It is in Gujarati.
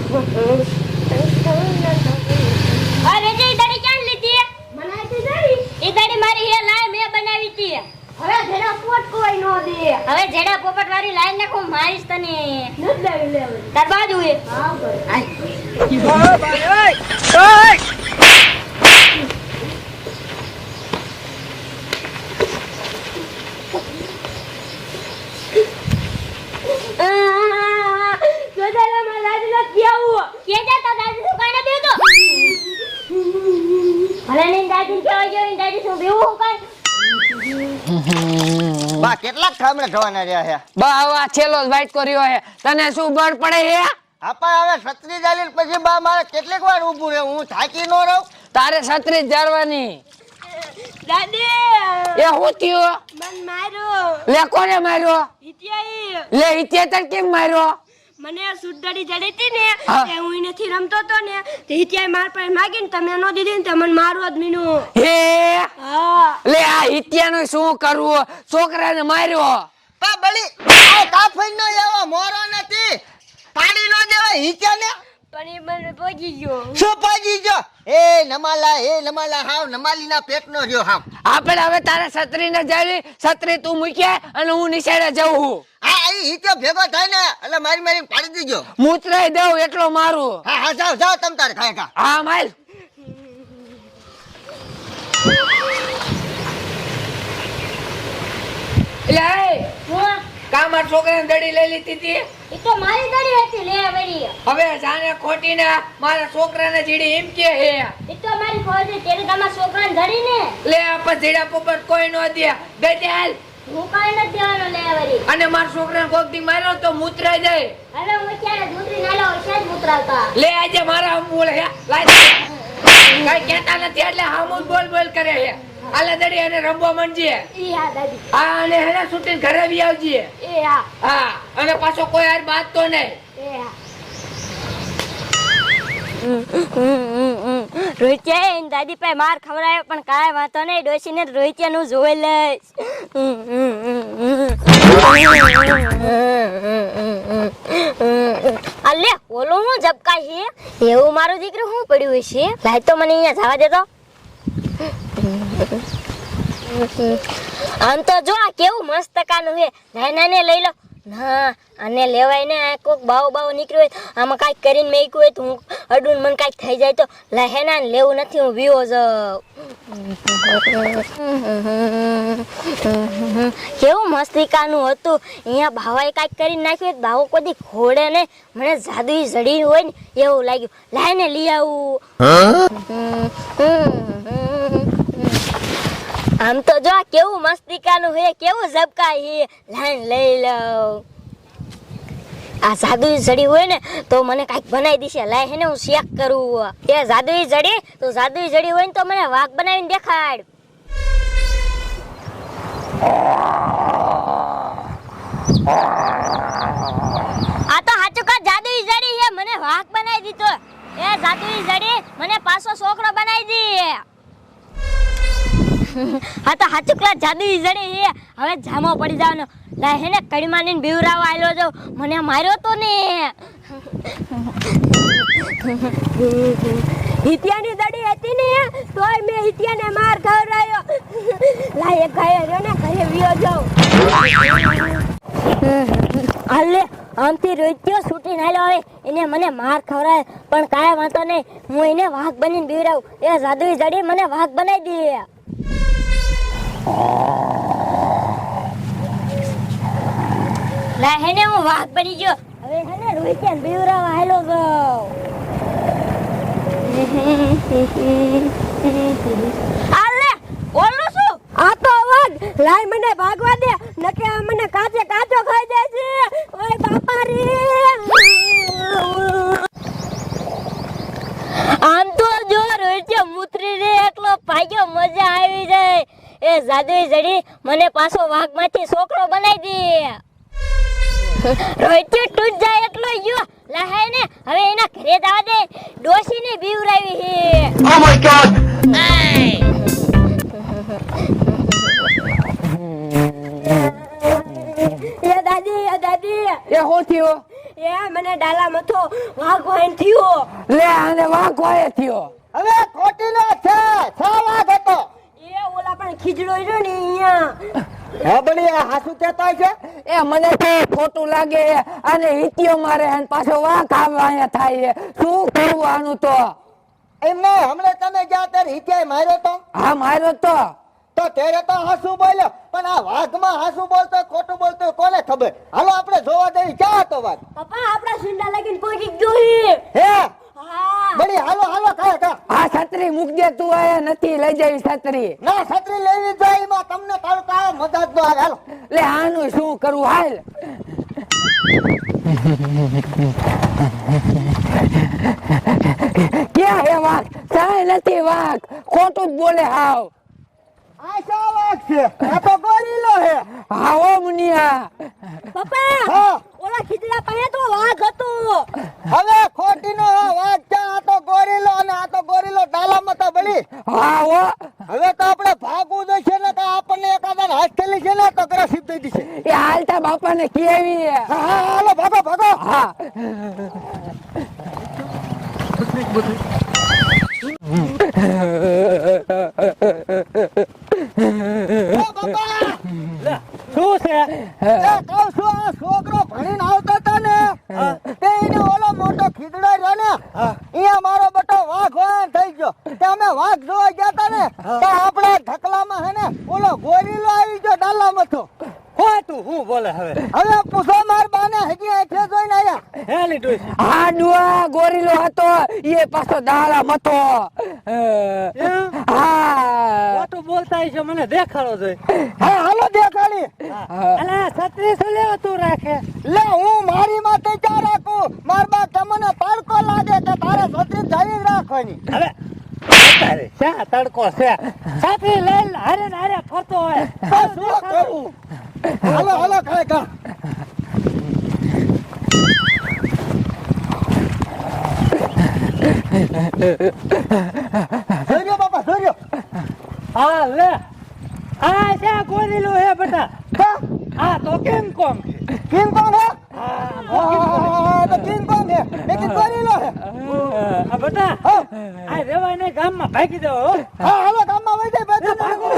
અરે જે દાડી ક્યાં લીધી બનાવી દાડી એ દાડી મારી હે લાય મે બનાવી હતી હવે જેડા પોટ કોઈ નો દે હવે જેડા પોપટ વાળી લાઈન નાખો મારીશ તને નત લાવી લે તાર બાજુ એ હા ભાઈ ઓ ભાઈ ઓય બા કેટલા ખામણે થવાના રહ્યા છે બા આવા છેલ્લો જ વાઈટ કર્યો હે તને શું બળ પડે હે આપા હવે છત્રી ચાલી પછી બા મારે કેટલીક વાર ઊભું રહે હું થાકી નો રહું તારે છત્રી જ જાળવાની દાદી એ હું થયો મન માર્યો લે કોને માર્યો હિતિયાઈ લે હિત્યાતર કેમ માર્યો મને સુડડી જડી હતી ને હા. એ હું એનેથી રમતો તો ને તે હિતિયાઈ માર પર માગીને તમે નો દીધી ને તે મને મારવા જ મીનું હે હા લે આ હિત્યાનું શું કરવું છોકરાને માર્યો પા બળી આ કાફઈ નો એવો મોરો નથી પાડી નો દેવાય હિચાને પણ એ મને પહોંચી ગયો શું પાજી જો એ નમાલા હાવ નમાલીના પેટનો રહ્યો હાવ આપણે હવે તારે છત્રી ન જાળી છત્રી તું મૂક્યા અને હું નિશાળે જાઉં હા એ હિચો ભેગો થાય ને એટલે મારી પાડી દીજો મૂતરાઈ દઉં એટલો મારું હા હા જાઓ તમ તારે ખાય કા હા માલ લે હું કામર છોકરાને દડી લઈ લીધી હતી એ તો મારી દડી હતી લે વળી હવે જાને ખોટીને મારા છોકરાને જીડી એમ કે હે એ તો મારી ફોજી તેરે તમારા છોકરાને ધરી ને લે આપા જીડા પોપટ કોઈ નો દે બેટી હાલ હું કાઈ ન દેવાનો લે વળી અને મારા છોકરાને કોક દી માર્યો તો મૂતરાઈ જાય હવે હું ક્યારે દૂધરી નાલો છે જ મુતરાવતા લે આજે મારા આમ બોલે હે લાજ કઈ કહેતા નથી એટલે હામું બોલ કરે હે આલે દડી અને રંબો મંજે ઈ હા દાદી આ અને હેને છૂટીને ઘરે આવી આવજે એ હા હા અને પાછો કોઈ હાર બાત તો નહીં એ હા રોહિત્યા દાદી પાસે માર ખવડાયો પણ કાંઈ વાંધો નહીં ડોશીને રોહિત્યા નું જોઈ લઈશ અલે ઓલો હું ઝબકાય છે એવું મારું દીકરું શું પડ્યું છે લાય તો મને અહીંયા જવા દેતો આમ તો જો આ કેવું મસ્ત કાનું છે નાને લઈ લો ના આને લેવાય ને કોક બાવ નીકળ્યો હોય આમાં કાંઈક કરીને મેક્યું હોય તો હું અડુન મને કાંઈક થઈ જાય તો લહેના ને લેવું નથી હું વિવો જાઉં કેવું મસ્તિકાનું હતું અહીંયા ભાવાએ કાંઈક કરીને નાખ્યું ભાવો કોઈ ખોડે ને મને જાદુઈ જડી હોય ને એવું લાગ્યું લાઈને લઈ આવું આમ તો જો કેવું મસ્તિકાનું હે કેવું ઝબકાય હે લાઈન લઈ લઉં આ જાદુઈ જડી હોય ને તો મને કાંઈક બનાવી દેશે લાય હે ને હું શેક કરું એ જાદુઈ જડી તો જાદુઈ જડી હોય ને તો મને વાઘ બનાવીને દેખાડ આ તો હાચું કા જાદુઈ જડી હે મને વાઘ બનાવી દીધો એ જાદુઈ જડી મને પાછો છોકરો બનાવી દે હા તો હાચું ક્લા જાદુઈ જડી હે હવે જામો પડી જવાનો લા હે ને કડીમાની બીવરાવા આલ્યો જો મને માર્યો તો ને હિતિયાની દડી હતી ને તોય મે હિતિયાને માર ખવરાયો લા એક ગાય રહ્યો ને ઘરે વિયો જાવ આલે આમથી રોજ્યો છૂટી નાલ્યો હવે એને મને માર ખવરાય પણ કાંઈ વાંધો નહીં હું એને વાઘ બનીને બીવરાવ એ જાદુઈ જડી મને વાઘ બનાવી દે લા હેને હું વાઘ બની ગયો હવે હેને રોહિત્યાને બીવરાવા હાલો જાવ આલે ઓલો શું આ તો વાઘ લાય મને ભાગવા દે નકે આ મને કાચે કાચો ખાઈ જાય છે ઓય બાપા રે આમ તો જો રોહિત્યા મુતરી રે એટલો ભાગ્યો મજા આવી જાય એ જાદુઈ જડી મને પાછો વાઘમાંથી છોકરો બનાવી દે રોહિત્યો તૂટ જાય એટલો યો લહાય ને હવે એના ઘરે જવા દે ડોશીને બીવરાવી હે ઓ માય ગોડ એ દાદી એ હો થયો એ એ મને ડાલા મથો વાઘ વાઈન થયો. લે આને વાંક હોય થયો. હવે ખોટીનો છે વાઘ હતો. એ ઓલા પણ ખીજડો રહ્યો ને અહીંયા. હે બળી આ હાસુ કહેતા છે. એ મને તો ખોટું લાગે અને હિતિયો મારે અને પાછો વાંક આવવા અહીંયા થાય છે. શું કરવાનું તો? એમને હમણે તમે જ્યાં ત્યારે હિત્યાએ માર્યો તો. હા માર્યો તો ત્યારે તો હાસુ બોલ્યો, પણ આ વાઘમાં હાસુ બોલતો ખોટું બોલતો કોને ખબર. હાલો આપણે જોવા જઈએ ક્યાં હતો વાઘ. પપ્પા આપણા સિંડા લગીને પહોંચી ગયો હે. હે હા બળી હાલો કા. આ છત્રી મૂક દે તું આયા નથી લઈ જવી છત્રી. ના છત્રી લેવી જાય એમાં તમને તારું કાય મદદ નો આવે. હાલો લે આનું શું કરવું હાલ. ક્યાં હે વાઘ? કાંઈ નથી વાઘ, ખોટું જ બોલે હાવ. આ શા વાઘ છે? આ તો ગોરીલો હે. હા ઓ મુનિયા. પપ્પા હા ઓલા ખીજડા પાસે તો વાઘ હતો. હવે ખોટીનો વાઘ છે. આ તો ગોરીલો અને આ તો ગોરીલો ડાલામાં તો બળી. હા ઓ હવે તો આપણે ભાગવું જોઈશે ને તો આપણને એકાદા હાથ થેલી છે ને તો ઘરે સીધ દઈ દીશે. એ હાલતા બાપાને કેવી. હા હાલો ભાગો. હા ઓ બાપા શું છે? એ કહું છું આ છોકરો ભણીને આવતો હતો ને તે એને ઓલો મોટો ખીજડો રહ્યો ને અહીંયા મારો બટો વાઘ વાન થઈ ગયો. તે અમે વાઘ જોવા ગયા હતા ને તો આપણે ઢકલામાં હે ને ઓલો ગોરીલો આવી ગયો ડાલામાં તો. ખોટું હું બોલે હવે? હવે પૂછો માર બાને હજી એટલે જોઈને આયા. હેલી ડોસી. હા ડુઆ ગોરીલો હતો એ પાછો દાડા મતો. એમ? હા ખોટું બોલતા હશે, મને દેખાડો જોઈ. હા હાલો દેખાડી. અલા છત્રી શું લેવા તું રાખે? લે હું મારી માથે ક્યાં રાખું? માર બા તમને તડકો લાગે કે તારે છત્રી જઈ રાખવાની. હવે તારે શા તડકો છે? છત્રી લઈ હારે ને હારે ફરતો હોય. તો શું કરું? હાલો ખાય કા. જોજો બાપા જોજો. હા લે. આ શા ગોરીલું હે બેટા? કા આ તો કેમ કોમ છે? કિંગ કોંગ હે? હા, તો કિંગ કોંગ હે. લેકિન ગોરીલો હે. આ બેટા હા આ રેવાય ને ગામમાં ભાગી દો હો. હા હાલો ગામમાં વઈ જાય બેઠો ભાગો.